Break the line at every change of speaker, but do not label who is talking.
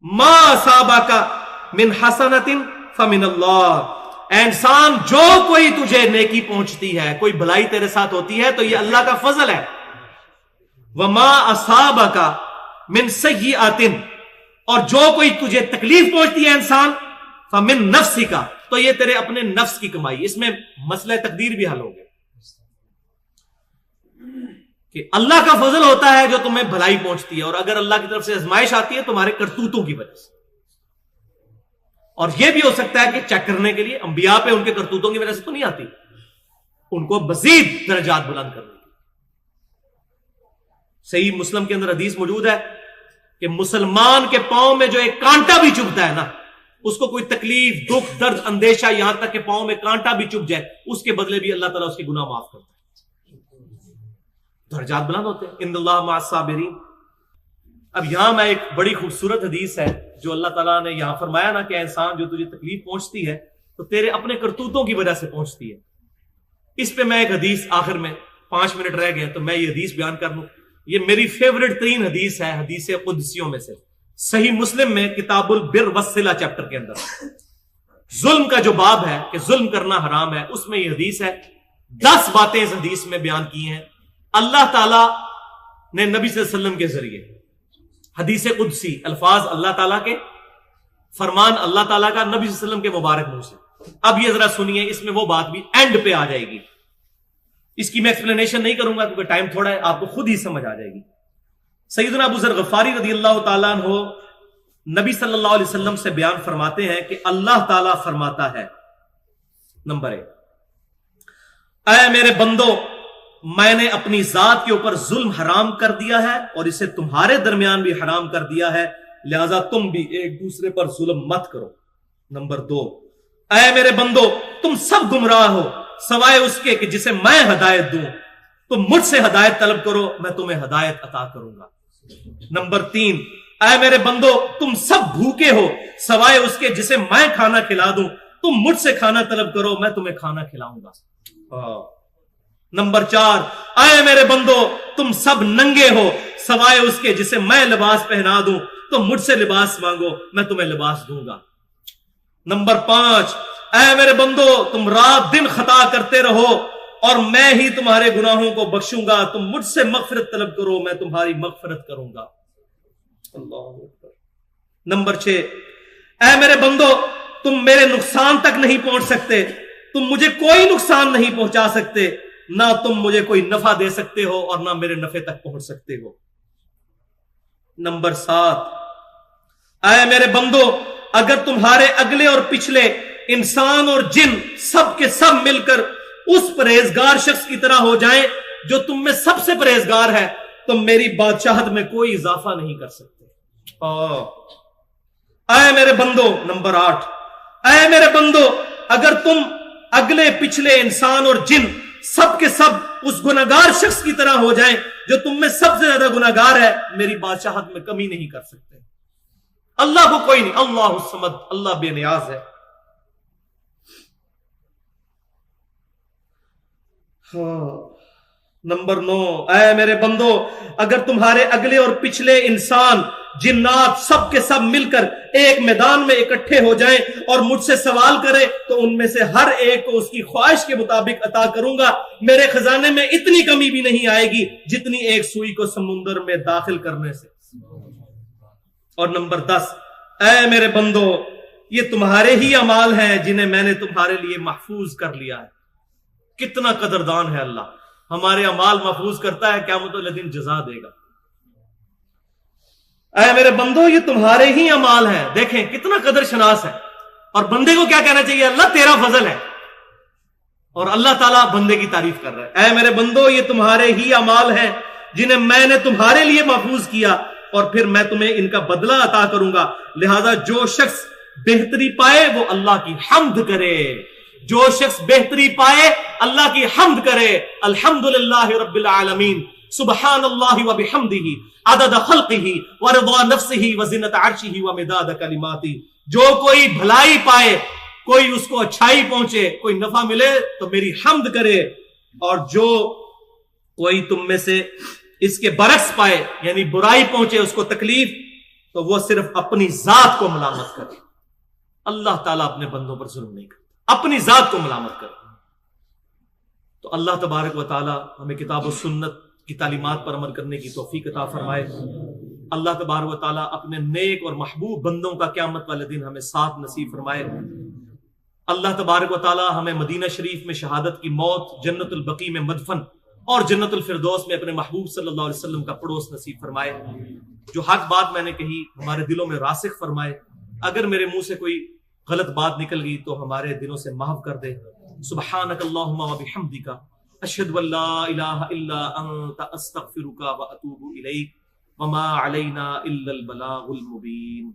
मा असाबाका मिन हसनतिन फमिन अल्लाह, इंसान जो कोई तुझे नेकी पहुंचती है, कोई भलाई तेरे साथ होती है तो ये अल्लाह का फजल है। वमा असाबका मिन सय्यिअतिन, और जो कोई तुझे तकलीफ पहुंचती है इंसान, फमिन नफ्सिका, तो ये तेरे अपने नफ्स की कमाई। इसमें मसला तकदीर भी हल हो गया कि अल्लाह का फजल होता है जो तुम्हें भलाई पहुंचती है, और अगर अल्लाह की तरफ से आजमाइश आती है तुम्हारे करतूतों की वजह से। और यह भी हो सकता है कि चेक करने के लिए अंबिया पे उनके करतूतों की वजह से तो नहीं आती, उनको मजीद दर्जात बुलंद करने के लिए। सही मुस्लिम के अंदर हदीस मौजूद है कि मुसलमान के पांव में जो एक कांटा भी चुभता है ना, उसको कोई तकलीफ, दुख, दर्द, अंदेशा, यहां तक कि पांव में कांटा भी चुभ जाए, उसके बदले भी अल्लाह ताला उसके गुनाह माफ करता है, दर्जात बुलंद होते हैं। इन्नल्लाह मअस साबिरीन। अब यहां मैं एक बड़ी खूबसूरत हदीस है जो अल्लाह ताला ने यहां फरमाया ना कि इंसान जो तुझे तकलीफ पहुंचती है तो तेरे अपने करतूतों की वजह से पहुंचती है। इस पे मैं एक हदीस, आखिर में 5 मिनट रह गए तो मैं ये हदीस बयान कर लूं। ये मेरी फेवरेट 3 हदीस है, हदीस कुदसियों में से। सही मुस्लिम में किताबुल बिर वस्सिला चैप्टर के अंदर जुल्म का जो बाब है कि जुल्म करना हराम है, उसमें ये हदीस है। 10 बातें इस हदीस में बयान की हैं अल्लाह ताला ने नबी सल्लल्लाहु अलैहि वसल्लम के जरिए। हदीस कुदसी, अल्फाज अल्लाह ताला के, फरमान अल्लाह ताला का, नबी सल्लल्लाहु अलैहि वसल्लम के मुबारक मुंह से। अब ये जरा सुनिए, इसमें वो बात भी एंड पे आ जाएगी। इसकी मैं एक्सप्लेनेशन नहीं करूंगा क्योंकि टाइम थोड़ा है, आपको खुद ही समझ आ जाएगी। सैयदना अबू ज़र गफ़ारी रज़ियल्लाहु ताला अन्हु नबी सल्लल्लाहु अलैहि वसल्लम से बयान फरमाते हैं कि अल्लाह ताला फरमाता है, नंबर 1, ऐ मेरे बंदो, मैंने अपनी जात के ऊपर जुल्म हराम कर दिया है और इसे तुम्हारे दरमियान भी हराम कर दिया है, लिहाजा तुम भी एक दूसरे पर जुल्म मत करो। नंबर 2, ऐ मेरे बंदो, तुम सब गुमराह हो सवाए उसके कि जिसे मैं हदायत दूं, तुम मुझसे हदायत तलब करो, मैं तुम्हें हदायत अता करूंगा। नंबर 3, ऐ मेरे बंदो, तुम सब भूखे हो सवाए उसके जिसे मैं खाना खिला दूं, तुम मुझसे खाना तलब करो, मैं तुम्हें खाना खिलाऊंगा। नंबर 4, आए मेरे बंदो, तुम सब नंगे हो सवाए उसके जिसे मैं लिबास पहना दूं, तुम मुझसे लिबास मांगो, मैं तुम्हें लिबास दूंगा। नंबर 5, ऐ मेरे बंदो, तुम रात दिन खता करते रहो और मैं ही तुम्हारे गुनाहों को बख्शूंगा, तुम मुझसे मगफिरत तलब करो, मैं तुम्हारी मगफिरत करूंगा। अल्लाह अकबर। नंबर 6, ऐ मेरे बंदो, तुम मेरे नुकसान तक नहीं पहुंच सकते, तुम मुझे कोई नुकसान नहीं पहुंचा सकते, ना तुम मुझे कोई नफा दे सकते हो और ना मेरे नफे तक पहुंच सकते हो। नंबर 7, ऐ मेरे बंदो, अगर तुम्हारे अगले और पिछले इंसान और जिन सब के सब मिलकर उस परहेजगार शख्स की तरह हो जाएं जो तुम में सबसे परहेजगार है, तुम मेरी बादशाहत में कोई इजाफा नहीं कर सकते। ऐ मेरे बंदो, नंबर 8, ऐ मेरे बंदो, अगर तुम अगले पिछले इंसान और जिन सब के सब उस गुनाहगार शख्स की तरह हो जाएं जो तुम में सबसे ज्यादा गुनाहगार है, मेरी बादशाहत में कमी नहीं कर सकते। अल्लाह को कोई नहीं, अल्लाह समद, अल्लाह बेनियाज है। नंबर 9, ऐ मेरे बंदो, अगर तुम्हारे अगले और पिछले इंसान जिन्नात सब के सब मिलकर एक मैदान में इकट्ठे हो जाएं और मुझसे सवाल करें तो उनमें से हर एक को उसकी ख्वाहिश के मुताबिक अता करूंगा, मेरे खजाने में इतनी कमी भी नहीं आएगी जितनी एक सुई को समुंदर में दाखिल करने से। और नंबर 10, ऐ मेरे बंदो, ये तुम्हारे ही अमाल हैं जिन्हें मैंने तुम्हारे लिए महफूज कर लिया है। कितना कदरदान है अल्लाह, हमारे अमाल महफूज करता है, क़यामत वाले दिन जज़ा देगा। ऐ मेरे बंदो, ये तुम्हारे ही अमाल हैं। देखें कितना कदर शनास है। और बंदे को क्या कहना चाहिए? अल्लाह तेरा फजल है। और अल्लाह ताला बंदे की तारीफ कर रहा है। ऐ मेरे बंदो, ये तुम्हारे ही अमाल हैं जिन्हें मैंने तुम्हारे लिए महफूज किया और फिर मैं तुम्हें इनका बदला अता करूंगा, लिहाजा जो शख्स बेहतरी पाए वो अल्लाह की हम्द करे। जो शख्स बेहतरी पाए अल्लाह की हम्द करे। अल्हम्दुलिल्लाह रब्बिल आलमीन, सुब्हानल्लाहि व बिहम्दिही, अदद खल्क़िही व रिज़ा नफ्सिही व ज़िनत अर्शिही व मिदाद कलिमाती। जो कोई भलाई पाए, कोई उसको अच्छाई पहुंचे, कोई नफा मिले तो मेरी हम्द करे, और जो कोई तुम में से इसके बरक्स पाए यानी बुराई पहुंचे, उसको तकलीफ, تو وہ صرف اپنی ذات کو ملامت کرے. اللہ تعالیٰ اپنے بندوں پر ظلم نہیں کرتا، اپنی ذات کو ملامت کرے. تو اللہ تبارک و تعالیٰ ہمیں کتاب و سنت کی تعلیمات پر عمل کرنے کی توفیق عطا فرمائے. اللہ تبارک و تعالیٰ اپنے نیک اور محبوب بندوں کا قیامت والے دن ہمیں ساتھ نصیب فرمائے. اللہ تبارک و تعالیٰ ہمیں مدینہ شریف میں شہادت کی موت، جنت البقیع میں مدفن اور جنت الفردوس میں اپنے محبوب صلی اللہ علیہ وسلم کا پڑوس نصیب فرمائے. جو حق بات میں نے کہی ہمارے دلوں میں راسخ فرمائے. اگر میرے منہ سے کوئی غلط بات نکل گئی تو ہمارے دلوں سے معاف کر دے. سبحانک اللہم و بحمدک اشہد ان لا الہ الا انت استغفرک و اتوب الیک وما علینا الا البلاغ المبین.